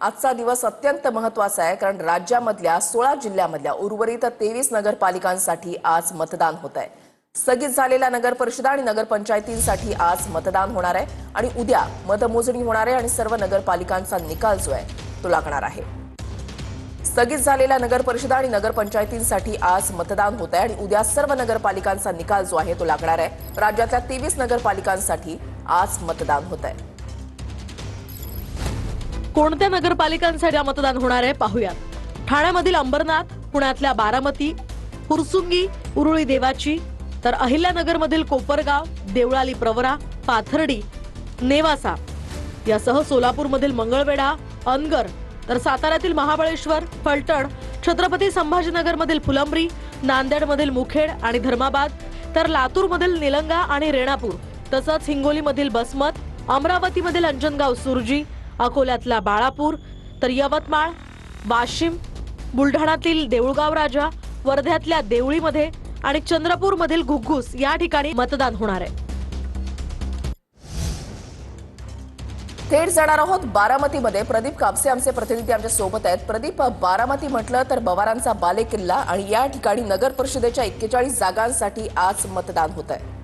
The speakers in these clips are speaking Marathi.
आजचा दिवस अत्यंत महत्त्वाचा आहे कारण राज्यामधल्या 16 जिल्ह्यांमधल्या उर्वरित 23 नगरपालिकांसाठी आज मतदान होत आहे। स्थगित झालेल्या नगर परिषदा आणि नगरपंचायतींसाठी आज मतदान होणार आहे आणि उद्या मतमोजणी होणार आहे आणि सर्व नगरपालिकांचा निकाल जो आहे तो लागणार आहे। स्थगित झालेल्या नगर परिषदा आणि नगरपंचायतींसाठी आज मतदान होत आहे आणि उद्या सर्व नगरपालिकांचा निकाल जो आहे तो लागणार आहे। राज्यातल्या 23 नगरपालिकांसाठी आज मतदान होत आहे। कोणत्या नगरपालिकांसाठी मतदान होणार आहे पाहूया। ठाण्यामधील अंबरनाथ, पुण्यातल्या बारामती, फुरसुंगी, उरुळी देवाची, तर अहिल्यानगरमधील कोपरगाव, देवळाली प्रवरा, पाथर्डी, नेवासा यासह सोलापूरमधील मंगळवेढा, अनगर, तर साताऱ्यातील महाबळेश्वर, फलटण, छत्रपती संभाजीनगरमधील फुलंब्री, नांदेडमधील मुखेड आणि धर्माबाद, तर लातूरमधील निलंगा आणि रेणापूर, तसंच हिंगोलीमधील बसमत, अमरावतीमधील अंजनगाव सुरजी, अकोल्यातला बाळापूर, तर यवतमाळ, वाशिम, बुलढाणातील देऊळगाव राजा, वर्ध्यातल्या देवळीमध्ये आणि चंद्रपूरमधील घुग्घूस या ठिकाणी मतदान होणार आहे। थेट जाणार आहोत बारामतीमध्ये। प्रदीप कापसे आमचे प्रतिनिधी आमच्या सोबत आहेत। प्रदीप, बारामती म्हटलं तर बवारांचा बालेकिल्ला आणि या ठिकाणी नगर परिषदेच्या 41 जागांसाठी आज मतदान होत आहे।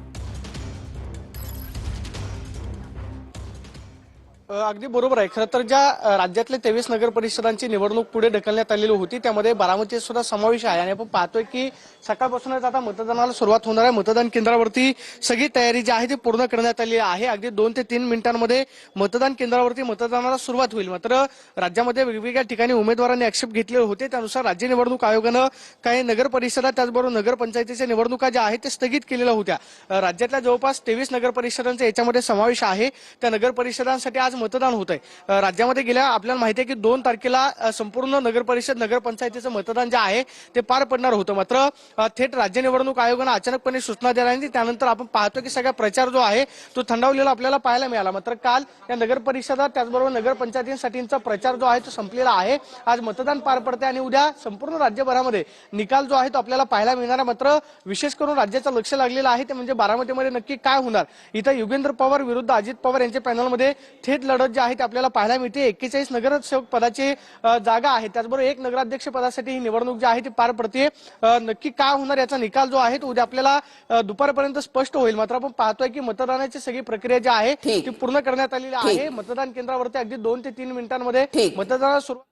अगदी बरोबर आहे। खरं तर ज्या राज्यातल्या 23 नगर परिषदांची निवडणूक पुढे ढकलण्यात आलेली होती त्यामध्ये बारामतीचा सुद्धा समावेश आहे आणि आपण पाहतोय की सकाळपासूनच आता मतदानाला सुरुवात होणार आहे। मतदान केंद्रावरती सगळी तयारी जी आहे ती पूर्ण करण्यात आली आहे। अगदी 2 ते 3 मिनिटांमध्ये मतदान केंद्रावरती मतदानाला सुरुवात होईल। मात्र राज्यामध्ये वेगवेगळ्या ठिकाणी उमेदवारांनी आक्षेप घेतलेले होते, त्यानुसार राज्य निवडणूक आयोगानं काही नगर परिषदा त्याचबरोबर नगरपंचायतीच्या निवडणुका ज्या आहेत त्या स्थगित केलेल्या होत्या। राज्यातल्या जवळपास 23 नगर परिषदांचा याच्यामध्ये समावेश आहे। त्या नगर परिषदांसाठी आज मतदान होत आहे। राज्यामध्ये गेल्या आपल्याला माहिती आहे की 2 तारखेला संपूर्ण नगर परिषद नगरपंचायतीचं मतदान जे आहे ते पार पडणार होतं। मात्र थेट राज्य निवडणूक आयोगानं अचानकपणे सूचना दिल्या आणि त्यानंतर आपण पाहतो की सगळा प्रचार जो आहे तो थंडावलेला आपल्याला पाहायला मिळाला। मात्र काल या नगर परिषदा त्याचबरोबर नगरपंचायतींसाठीचा प्रचार जो आहे तो संपलेला आहे। आज मतदान पार पडते आणि उद्या संपूर्ण राज्यभरामध्ये निकाल जो आहे तो आपल्याला पाहायला मिळणार आहे। मात्र विशेष करून राज्याचं लक्ष लागलेलं आहे ते म्हणजे बारामतीमध्ये नक्की काय होणार। इथं युगेंद्र पवार विरुद्ध अजित पवार यांच्या पॅनलमध्ये थेट लढत जी आहे ते आपल्याला पाहायला मिळते। 41 नगरसेवक पदाची जागा आहे, त्याचबरोबर 1 नगराध्यक्ष पदासाठी ही निवडणूक जी आहे ती पार पडते। नक्की काय होणार याचा निकाल जो आहे तो उद्या आपल्याला दुपारपर्यंत स्पष्ट होईल। मात्र आपण पाहतोय की मतदानाची सगळी प्रक्रिया जी आहे ती पूर्ण करण्यात आलेली आहे। मतदान केंद्रावरती अगदी 2 ते 3 मिनिटांमध्ये मतदानाला सुरुवात।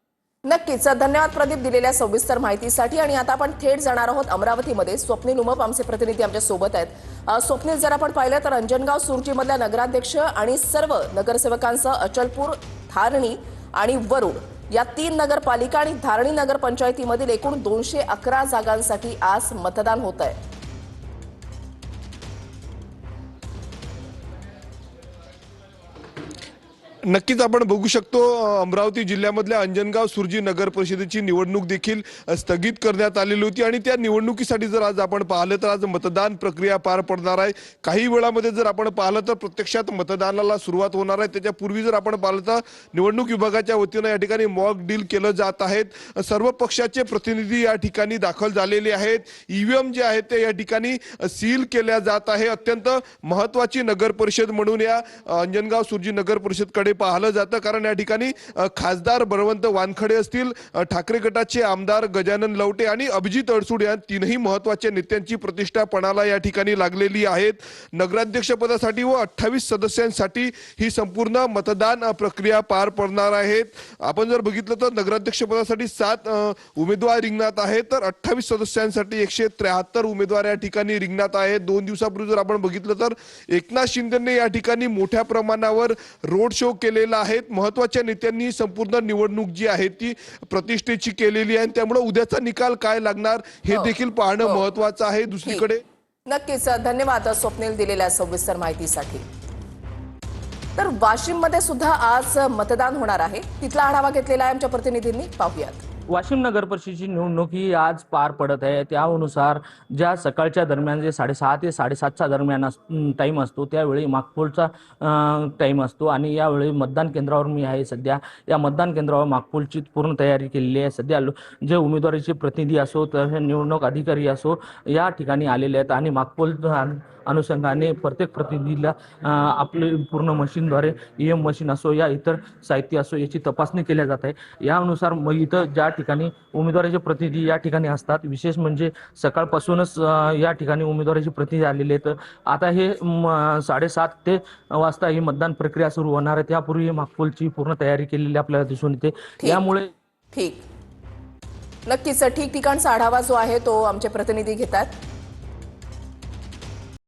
नक्कीच धन्यवाद प्रदीप दिलेल्या सविस्तर माहितीसाठी। आणि आता आपण थेट जाणार आहोत अमरावतीमध्ये। स्वप्नील उमप आमचे प्रतिनिधी आमच्या सोबत आहेत। स्वप्नील, जर आपण पाहिलं तर अंजनगाव सुरजीमधल्या नगराध्यक्ष आणि सर्व नगरसेवकांचं अचलपूर, धारणी आणि वरुड या 3 नगरपालिका आणि धारणी नगरपंचायतीमधील एकूण 211 जागांसाठी आज मतदान होत आहे। नक्कीच आपण बघू शकतो अमरावती जिल्ह्यामधल्या अंजनगाव सुरजी नगर परिषदेची निवडणूक देखील स्थगित करण्यात आलेली होती आणि त्या निवडणुकीसाठी जर आज आपण पाहिलं तर आज मतदान प्रक्रिया पार पडणार आहे। काही वेळामध्ये जर आपण पाहिलं तर प्रत्यक्षात मतदानाला सुरुवात होणार आहे। त्याच्यापूर्वी जर आपण पाहिलं तर निवडणूक विभागाच्या वतीनं या ठिकाणी मॉक डील केलं जात आहेत। सर्व पक्षाचे प्रतिनिधी या ठिकाणी दाखल झालेले आहेत। ईव्हीएम जे आहेत ते या ठिकाणी सील केल्या जात आहे। अत्यंत महत्त्वाची नगर परिषद म्हणून या अंजनगाव सुरजी नगर परिषदकडे पाहिलं जातं, कारण या ठिकाणी खासदार बळवंत वानखडे असतील, ठाकरे गटाचे आमदार गजानन लवटे आणि अभिजित अडसूड या 3ही महत्त्वाच्या नेत्यांची प्रतिष्ठा पणाला या ठिकाणी लागलेली आहे। नगराध्यक्ष पदासाठी व 28 सदस्यांसाठी ही संपूर्ण मतदान प्रक्रिया पार पडणार आहेत। आपण जर बघितलं तर नगराध्यक्ष पदासाठी 7 उमेदवार रिंगणात आहेत, तर 28 सदस्यांसाठी 173 उमेदवार या ठिकाणी रिंगणात आहेत। 2 दिवसापूर्वी जर आपण बघितलं तर एकनाथ शिंदेने या ठिकाणी मोठ्या प्रमाणावर रोड शो केलेला आहे। महत्त्वाच्या नेत्यांनी संपूर्ण निवडणूक जी आहे ती प्रतिष्ठेची केलेली आहे, त्यामुळे उद्याचा निकाल काय लागणार हे देखील पाहणं महत्त्वाचं आहे। दुसरीकडे नक्कीच धन्यवाद स्वप्नील दिलेल्या सविस्तर माहितीसाठी। तर वाशिम मध्ये सुद्धा आज मतदान होणार आहे, तिथला आढावा घेतलेला आहे आमच्या प्रतिनिधींनी, पाहूयात। वाशिम नगर परिषदेची निवडणूक ही आज पार पडत आहे. त्यानुसार ज्या सकाळच्या दरम्यान जे 6:30 ते 7:30च्या दरम्यान टाईम असतो त्यावेळी मागपोलचा टाईम असतो आणि यावेळी मतदान केंद्रावर मी आहे सध्या. या मतदान केंद्रावर मागपोलची पूर्ण तयारी केलेली आहे. सध्या जे उमेदवाराचे प्रतिनिधी असो तर निवडणूक अधिकारी असो या ठिकाणी आलेले आहेत आणि मागपोल अनुषंगाने प्रत्येक प्रतिनिधीला आपले पूर्ण मशीनद्वारे EM मशीन असो या इतर साहित्य असो याची तपासणी केल्या जात आहे. यानुसार मग इथं ज्या ठिकाणी उमेदवाराचे प्रतिनिधी या ठिकाणी असतात, विशेष म्हणजे सकाळपासूनच या ठिकाणी उमेदवाराचे प्रतिनिधी आलेले आहेत. आता हे 7:30 ते वाजता ही मतदान प्रक्रिया सुरू होणार आहे. त्यापूर्वी मागपोलची पूर्ण तयारी केलेली आपल्याला दिसून येते. यामुळे ठीक, नक्कीच ठिकठिकाणचा आढावा जो आहे तो आमचे प्रतिनिधी घेतात.